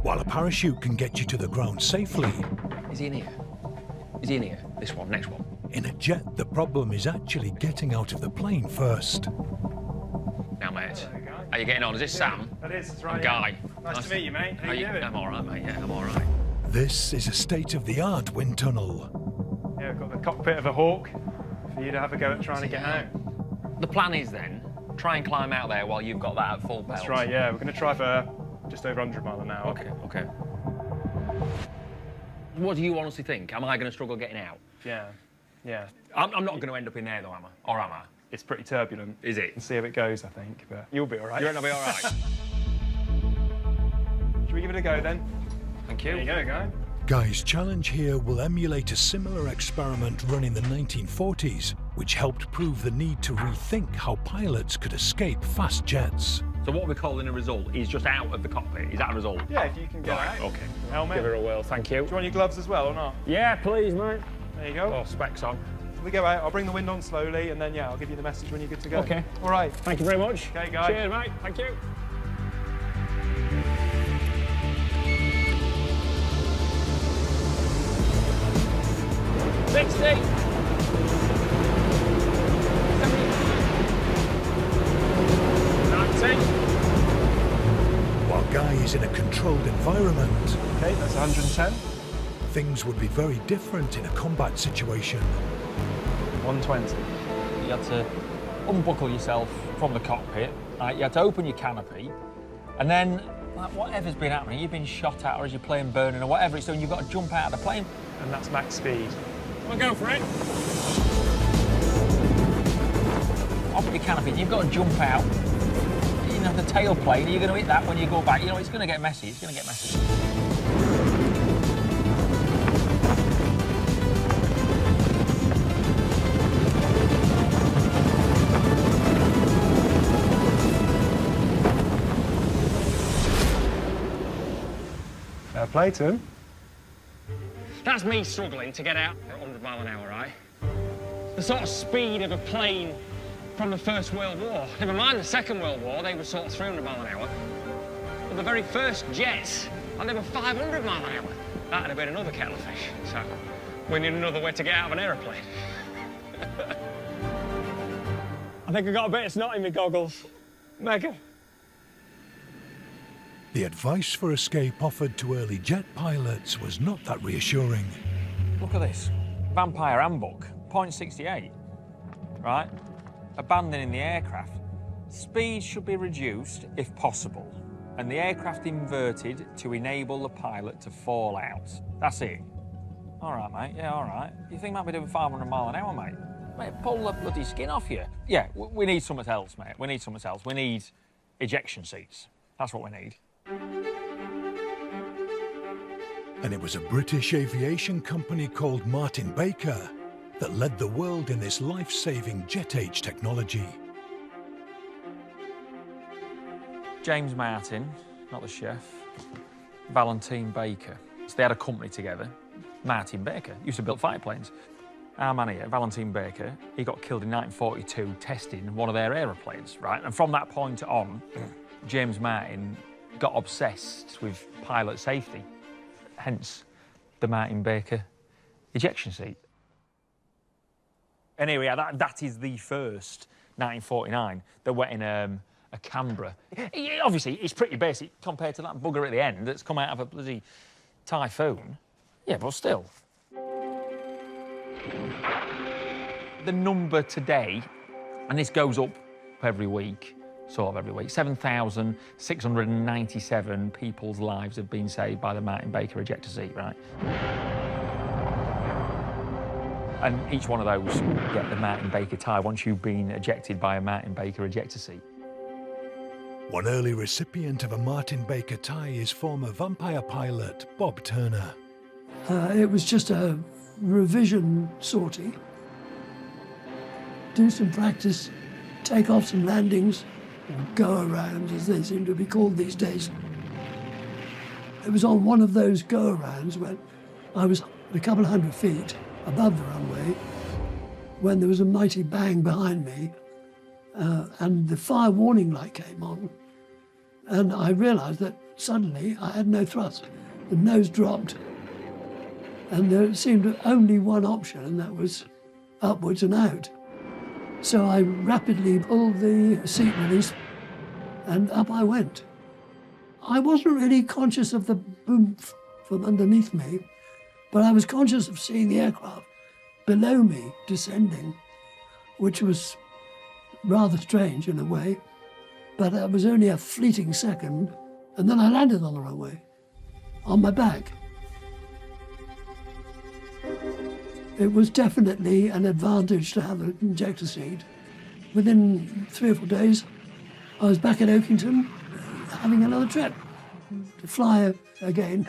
while a parachute can get you to the ground safely. Is he in here? Is he in here? This one, next one. In a jet, the problem is actually getting out of the plane first. Now, mate, how you getting on? Is this Sam? That is, that's right. I'm Guy. Nice to meet you, mate. How you doing? I'm all right, mate. Yeah, I'm all right. This is a state-of-the-art wind tunnel. Yeah, we've got the cockpit of a Hawk for you to have a go at trying to get out. The plan is then, try and climb out there while you've got that at full belt. That's right, yeah. We're going to try for just over 100 miles an hour. OK. What do you honestly think? Am I going to struggle getting out? Yeah. I'm not going to end up in there, though, am I? Or am I? It's pretty turbulent. Is it? We'll see how it goes, I think, but you'll be all right. You reckon I'll be all right? Should we give it a go, then? Thank you. There you go, Guy. Guy's challenge here will emulate a similar experiment run in the 1940s, which helped prove the need to rethink how pilots could escape fast jets. So what we're calling a result is just out of the cockpit. Is that a result? Yeah, if you can get Right, out. OK. Helmet. Give her a whirl, thank you. Do you want your gloves as well, or not? Yeah, please, mate. There you go. Oh, specs on. So we go out, I'll bring the wind on slowly, and then, yeah, I'll give you the message when you're good to go. OK. All right. Thank you very much. OK, Guy. Cheers, mate. Thank you. While Guy is in a controlled environment, OK, that's 110. things would be very different in a combat situation. 120. You had to unbuckle yourself from the cockpit, you had to open your canopy, and then, like, whatever's been happening, you've been shot at or as your plane burning or whatever it's doing, you've got to jump out of the plane. And that's max speed. Well, go for it. Open your canopy, you've got to jump out. You know, the tail plane, you're going to hit that when you go back. You know, it's going to get messy, it's going to get messy. Fair play to him. That's me struggling to get out at 100 miles an hour, right? The sort of speed of a plane from the First World War. Never mind the Second World War, they were sort of 300 miles an hour. But the very first jets, and they were 500 miles an hour. That'd have been another kettle of fish. So we need another way to get out of an aeroplane. I think I got a bit of snot in my goggles. Mega. The advice for escape offered to early jet pilots was not that reassuring. Look at this. Vampire Handbook, point 68. Right? Abandoning the aircraft. Speed should be reduced if possible, and the aircraft inverted to enable the pilot to fall out. That's it. All right, mate. Yeah, all right. You think I might be doing 500 miles an hour, mate? Mate, pull the bloody skin off you. Yeah, we need something else, mate. We need something else. We need ejection seats. That's what we need. And it was a British aviation company called Martin Baker that led the world in this life-saving jet-age technology. James Martin, not the chef, Valentine Baker. So they had a company together. Martin Baker used to build fighter planes. Our man here, Valentine Baker, he got killed in 1942 testing one of their aeroplanes, right? And from that point on, James Martin got obsessed with pilot safety, hence the Martin Baker ejection seat. Anyway, that is the first 1949 that went in a Canberra. Obviously, it's pretty basic compared to that bugger at the end that's come out of a bloody typhoon. Yeah, but still. The number today, and this goes up every week, sort of every week, 7,697 people's lives have been saved by the Martin Baker ejector seat, right? And each one of those get the Martin Baker tie once you've been ejected by a Martin Baker ejector seat. One early recipient of a Martin Baker tie is former Vampire pilot Bob Turner. It was just a revision sortie. Do some practice, take off some landings, or go-arounds, as they seem to be called these days. It was on one of those go-arounds when I was a couple of 100 feet above the runway when there was a mighty bang behind me and the fire warning light came on. And I realised that suddenly I had no thrust. The nose dropped, and there seemed only one option, and that was upwards and out. So I rapidly pulled the seat release, and up I went. I wasn't really conscious of the boom from underneath me, but I was conscious of seeing the aircraft below me descending, which was rather strange in a way, but it was only a fleeting second, and then I landed on the runway, on my back. It was definitely an advantage to have an ejector seat. Within 3 or 4 days, I was back at Oakington having another trip to fly again.